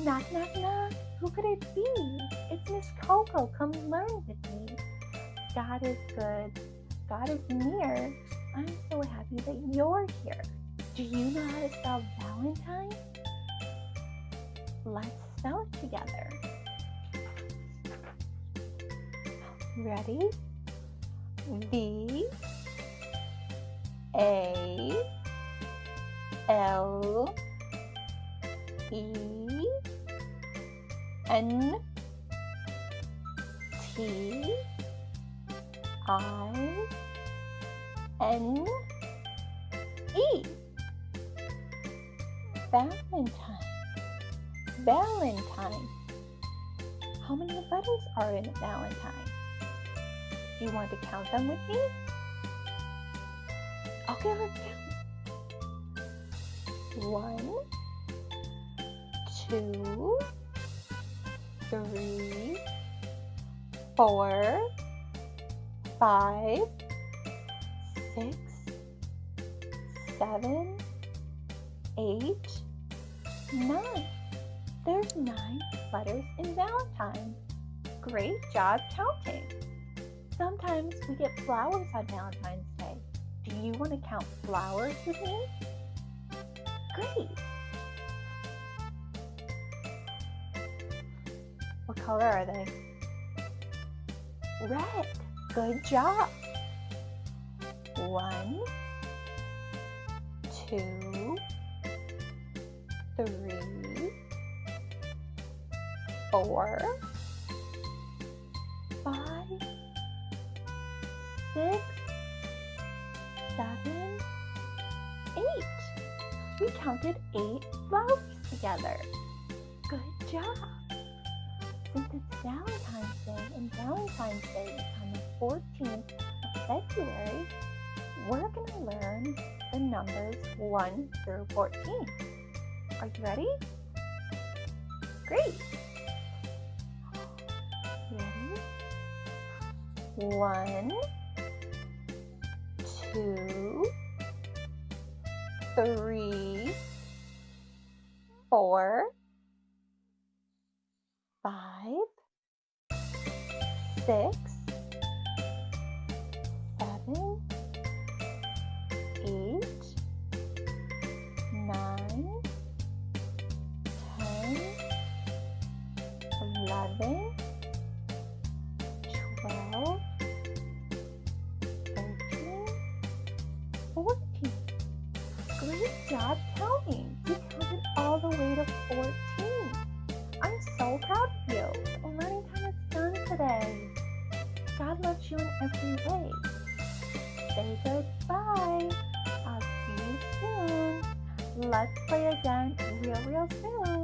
Knock, knock, knock. Who could it be? It's Miss Coco. Come learn with me. God is good. God is near. I'm so happy that you're here. Do you know how to spell Valentine? Let's spell it together. Ready? V A L E N T I N E. Valentine. Valentine. How many letters are in Valentine? Do you want to count them with me? Okay, let's count. 1, 2, 3, 4, 5, 6, 7, 8, 9. There's 9 letters in Valentine. Great job counting. Sometimes we get flowers on Valentine's Day. Do you want to count flowers with me? Great. What color are they? Red. Good job. 1, 2, 3, 4, 5, 6, 7, 8. We counted 8 flowers together. Good job. Since it's Valentine's Day and Valentine's Day is on the 14th of February, we're going to learn the numbers 1 through 14. Are you ready? Great. Ready? 1, 2, 3, 4, 5, 6, 7, 8, 9, 10, 11, 12, 13, 14. Great job counting. You counted all the way to 14. I'm so proud of you. Learning time is done today. God loves you in every way. Say goodbye. I'll see you soon. Let's play again real soon.